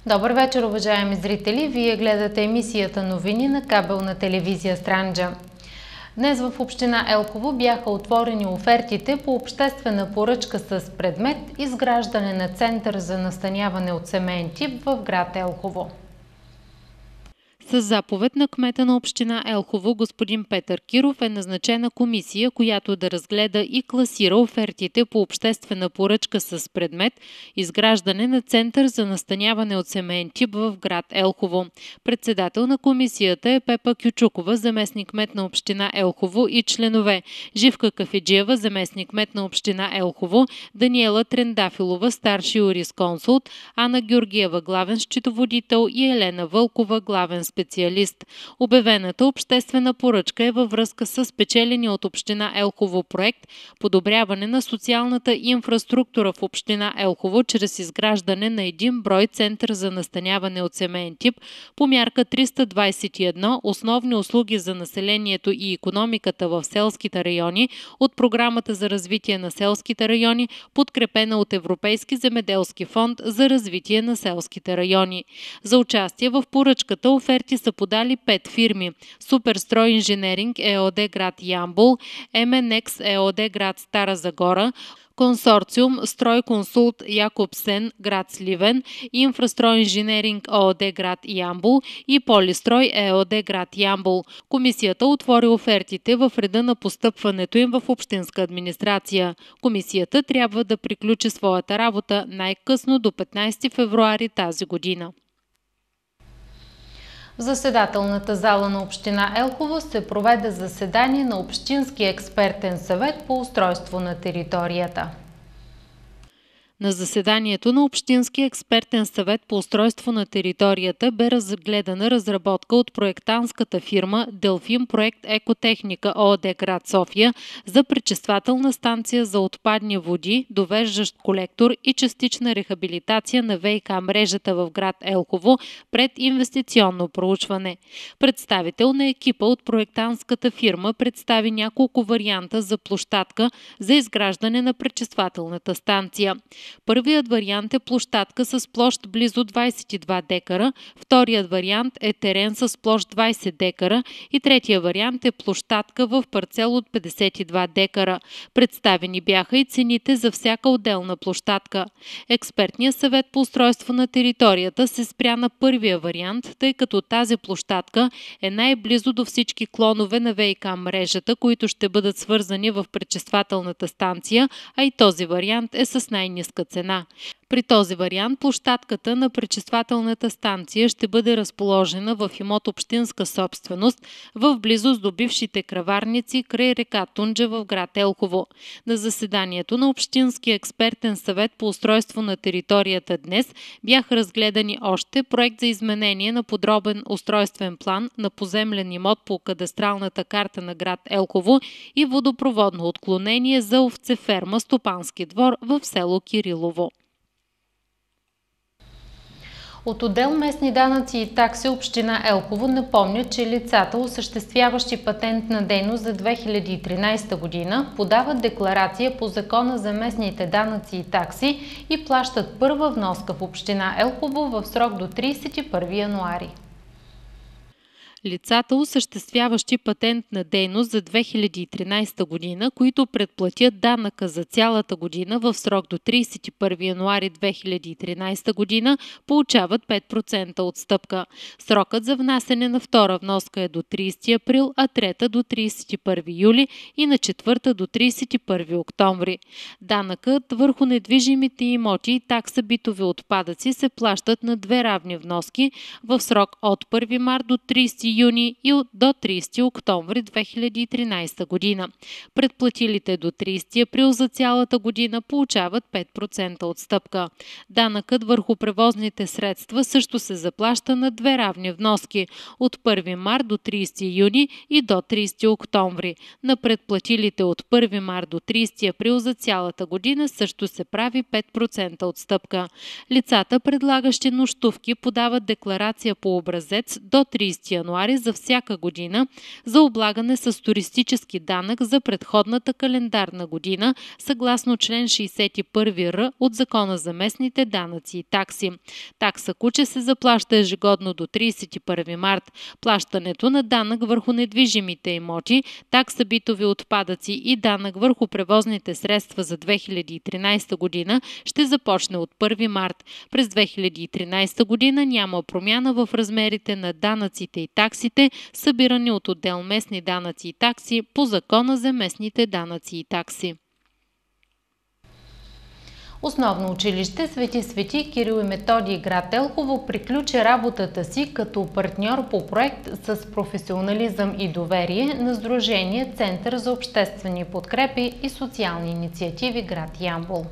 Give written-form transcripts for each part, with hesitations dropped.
Добър вечер, уважаеми зрители! Вие гледате емисията новини на кабелна телевизия Странджа. Днес в община Елхово бяха отворени офертите по обществена поръчка с предмет изграждане на център за настаняване от семеен тип в град Елхово. С заповед на кмета на община Елхово, господин Петър Киров, е назначена комисия, която да разгледа и класира офертите по обществена поръчка с предмет изграждане на център за настаняване от семеен тип в град Елхово. Председател на комисията е Пепа Кючукова, заместник-кмет на община Елхово, и членове: Живка Кафеджиева, заместник-кмет на община Елхово, Даниела Трендафилова, старши юрисконсулт, Ана Георгиева, главен счетоводител, и Елена Вълкова, главен специалист. Обявената обществена поръчка е във връзка с спечеления от община Елхово проект подобряване на социалната инфраструктура в община Елхово чрез изграждане на един брой център за настаняване от семеен тип по мярка 321 основни услуги за населението и икономиката в селските райони от Програмата за развитие на селските райони, подкрепена от Европейски земеделски фонд за развитие на селските райони. За участие в поръчката оферти са подали 5 фирми: Суперстрой Инженеринг ЕОД град Ямбол, МНЕКС ЕОД град Стара Загора, Консорциум Стройконсулт Якобсен град Сливен, Инфрастрой Инженеринг ООД град Ямбол и Полистрой ЕОД град Ямбол. Комисията отвори офертите в реда на постъпването им в общинска администрация. Комисията трябва да приключи своята работа най-късно до 15 февруари тази година. В заседателната зала на община Елхово се проведе заседание на Общинския експертен съвет по устройство на територията. На заседанието на Общинския експертен съвет по устройство на територията бе разгледана разработка от проектантската фирма Делфин Проект Екотехника ООД град София за пречиствателна станция за отпадни води, довеждащ колектор и частична рехабилитация на ВиК мрежата в град Елхово пред инвестиционно проучване. Представител на екипа от проектантската фирма представи няколко варианта за площадка за изграждане на пречиствателната станция. Първият вариант е площадка с площ близо 22 декара, вторият вариант е терен с площ 20 декара и третия вариант е площадка в парцел от 52 декара. Представени бяха и цените за всяка отделна площадка. Експертният съвет по устройство на територията се спря на първия вариант, тъй като тази площадка е най-близо до всички клонове на ВиК мрежата, които ще бъдат свързани в пречиствателната станция, а и този вариант е с най-ниска цена. При този вариант площадката на пречиствателната станция ще бъде разположена в имот общинска собственост в близост до бившите краварници край река Тунджа в град Елхово. На заседанието на Общинския експертен съвет по устройство на територията днес бяха разгледани още проект за изменение на подробен устройствен план на поземлен имот по кадастралната карта на град Елхово и водопроводно отклонение за овцеферма Стопански двор в село Кирилово. От отдел местни данъци и такси община Елхово напомня, че лицата, осъществяващи патентна дейност за 2013 година, подават декларация по Закона за местните данъци и такси и плащат първа вноска в община Елхово в срок до 31 януари. Лицата, осъществяващи патентна дейност за 2013 година, които предплатят данъка за цялата година в срок до 31 януари 2013 година, получават 5% отстъпка. Срокът за внасяне на втора вноска е до 30 април, а трета до 31 юли и на четвърта до 31 октомври. Данъкът върху недвижимите имоти и такса битови отпадъци се плащат на две равни вноски в срок от 1 март до 30 юни и до 30 октомври 2013 година. Предплатилите до 30 април за цялата година получават 5% отстъпка. Данъкът върху превозните средства също се заплаща на две равни вноски от 1 март до 30 юни и до 30 октомври. На предплатилите от 1 март до 30 април за цялата година също се прави 5% отстъпка. Лицата, предлагащи нощувки, подават декларация по образец до 30 януари януари за всяка година за облагане с туристически данък за предходната календарна година, съгласно член 61 от Закона за местните данъци и такси. Такса куче се заплаща ежегодно до 31 март. Плащането на данък върху недвижимите имоти, такса битови отпадъци и данък върху превозните средства за 2013 година ще започне от 1 март. През 2013 година няма промяна в размерите на данъците и таксите, събирани от отдел местни данъци и такси по Закона за местните данъци и такси. Основно училище Свети Кирил и Методий, град Елхово, приключи работата си като партньор по проект с професионализъм и доверие на Сдружение Център за обществени подкрепи и социални инициативи, град Ямбол.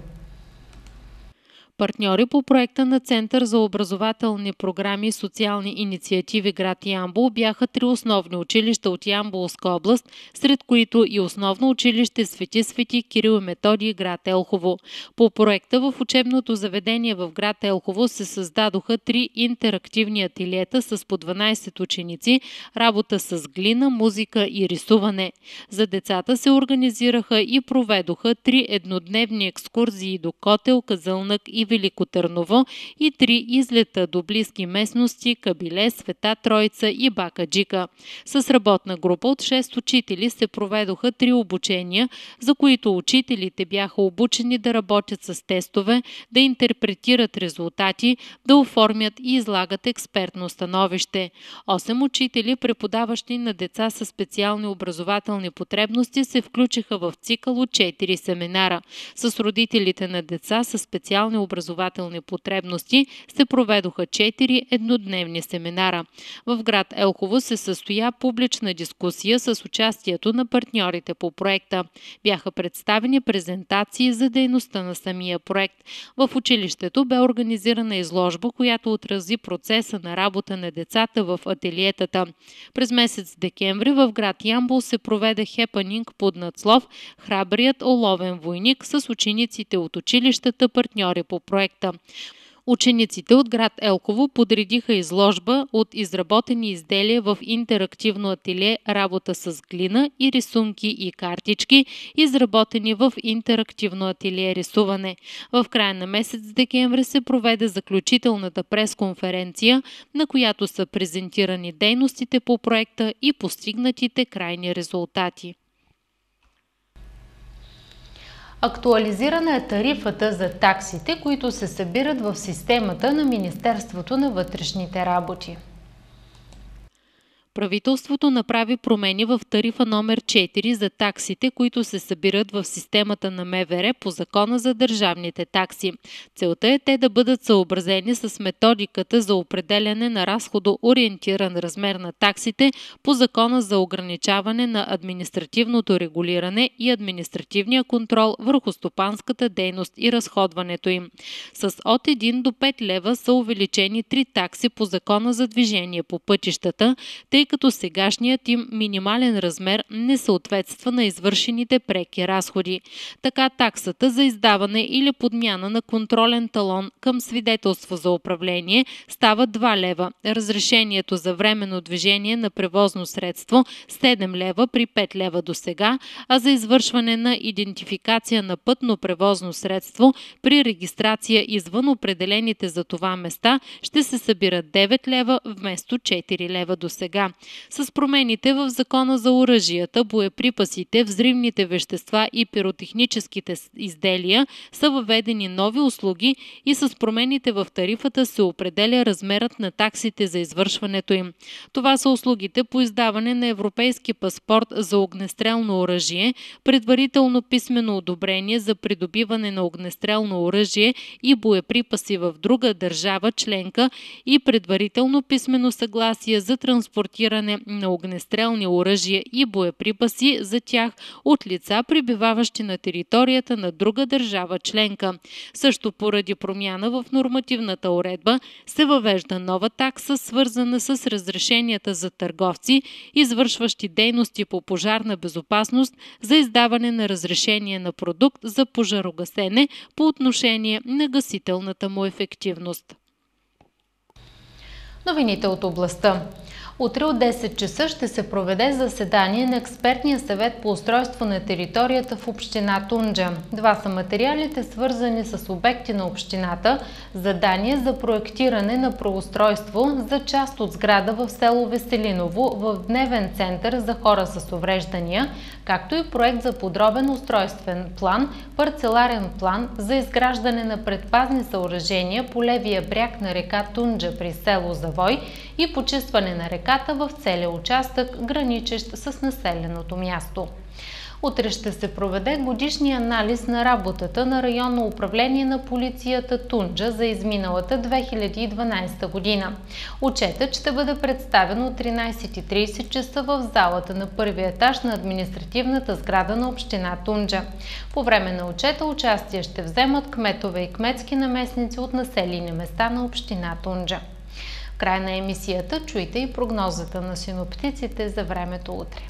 Партньори по проекта на Център за образователни програми и социални инициативи, град Ямбол, бяха 3 основни училища от Ямболска област, сред които и основно училище Свети Кирил и Методий, град Елхово. По проекта в учебното заведение в град Елхово се създадоха 3 интерактивни ателиета с по 12 ученици, работа с глина, музика и рисуване. За децата се организираха и проведоха 3 еднодневни екскурзии до Котел, Казълнък и Велико Търново и 3 излета до близки местности Кабиле, Света Троица и Бакаджика. С работна група от 6 учители се проведоха 3 обучения, за които учителите бяха обучени да работят с тестове, да интерпретират резултати, да оформят и излагат експертно становище. 8 учители, преподаващи на деца със специални образователни потребности, се включиха в цикъл от 4 семинара. С родителите на деца със специални образователни потребности се проведоха 4 еднодневни семинара. В град Елхово се състоя публична дискусия с участието на партньорите по проекта. Бяха представени презентации за дейността на самия проект. В училището бе организирана изложба, която отрази процеса на работа на децата в ателиетата. През месец декември в град Ямбол се проведе хепанинг под надслов "Храбрият оловен войник" с учениците от училищата, партньори по проекта. Учениците от град Елхово подредиха изложба от изработени изделия в интерактивно ателие, работа с глина и рисунки и картички, изработени в интерактивно ателие рисуване. В края на месец декември се проведе заключителната пресконференция, на която са презентирани дейностите по проекта и постигнатите крайни резултати. Актуализирана е тарифата за таксите, които се събират в системата на Министерството на вътрешните работи. Правителството направи промени в тарифа номер 4 за таксите, които се събират в системата на МВР по Закона за държавните такси. Целта е те да бъдат съобразени с методиката за определяне на разходоориентиран размер на таксите по Закона за ограничаване на административното регулиране и административния контрол върху стопанската дейност и разходването им. С от 1 до 5 лева са увеличени 3 такси по Закона за движение по пътищата, тъй като сегашният им минимален размер не съответства на извършените преки разходи. Така таксата за издаване или подмяна на контролен талон към свидетелство за управление става 2 лева, разрешението за временно движение на превозно средство 7 лева при 5 лева досега, а за извършване на идентификация на пътно превозно средство при регистрация извън определените за това места ще се събират 9 лева вместо 4 лева досега. С промените в Закона за оръжията, боеприпасите, взривните вещества и пиротехническите изделия са въведени нови услуги и с промените в тарифата се определя размерът на таксите за извършването им. Това са услугите по издаване на европейски паспорт за огнестрелно оръжие, предварително писмено одобрение за придобиване на огнестрелно оръжие и боеприпаси в друга държава членка и предварително писмено съгласие за транспортиране на огнестрелни оръжия и боеприпаси за тях от лица, пребиваващи на територията на друга държава членка. Също поради промяна в нормативната уредба се въвежда нова такса, свързана с разрешенията за търговци, извършващи дейности по пожарна безопасност, за издаване на разрешение на продукт за пожарогасене по отношение на гасителната му ефективност. Новините от областта. Утре от 10 часа ще се проведе заседание на експертния съвет по устройство на територията в община Тунджа. Два са материалите, свързани с обекти на общината, задание за проектиране на преустройство за част от сграда в село Веселиново в дневен център за хора с увреждания, както и проект за подробен устройствен план, парцеларен план за изграждане на предпазни съоръжения по левия бряг на река Тунджа при село Завой и почистване на реката в целия участък, граничещ с населеното място. Утре ще се проведе годишния анализ на работата на районно управление на полицията Тунджа за изминалата 2012 година. Отчетът ще бъде представен от 13:30 часа в залата на първия етаж на административната сграда на община Тунджа. По време на отчета участие ще вземат кметове и кметски наместници от населени места на община Тунджа. В края на емисията чуйте и прогнозата на синоптиците за времето утре.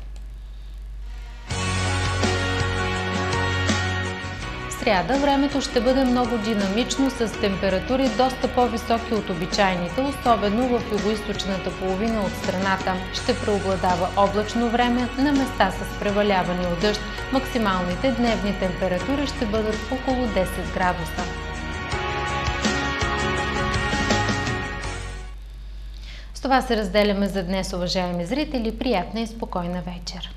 В сряда времето ще бъде много динамично с температури доста по-високи от обичайните, особено в югоизточната половина от страната. Ще преобладава облачно време, на места с преваляване от дъжд. Максималните дневни температури ще бъдат около 10 градуса. С това се разделяме за днес, уважаеми зрители. Приятна и спокойна вечер!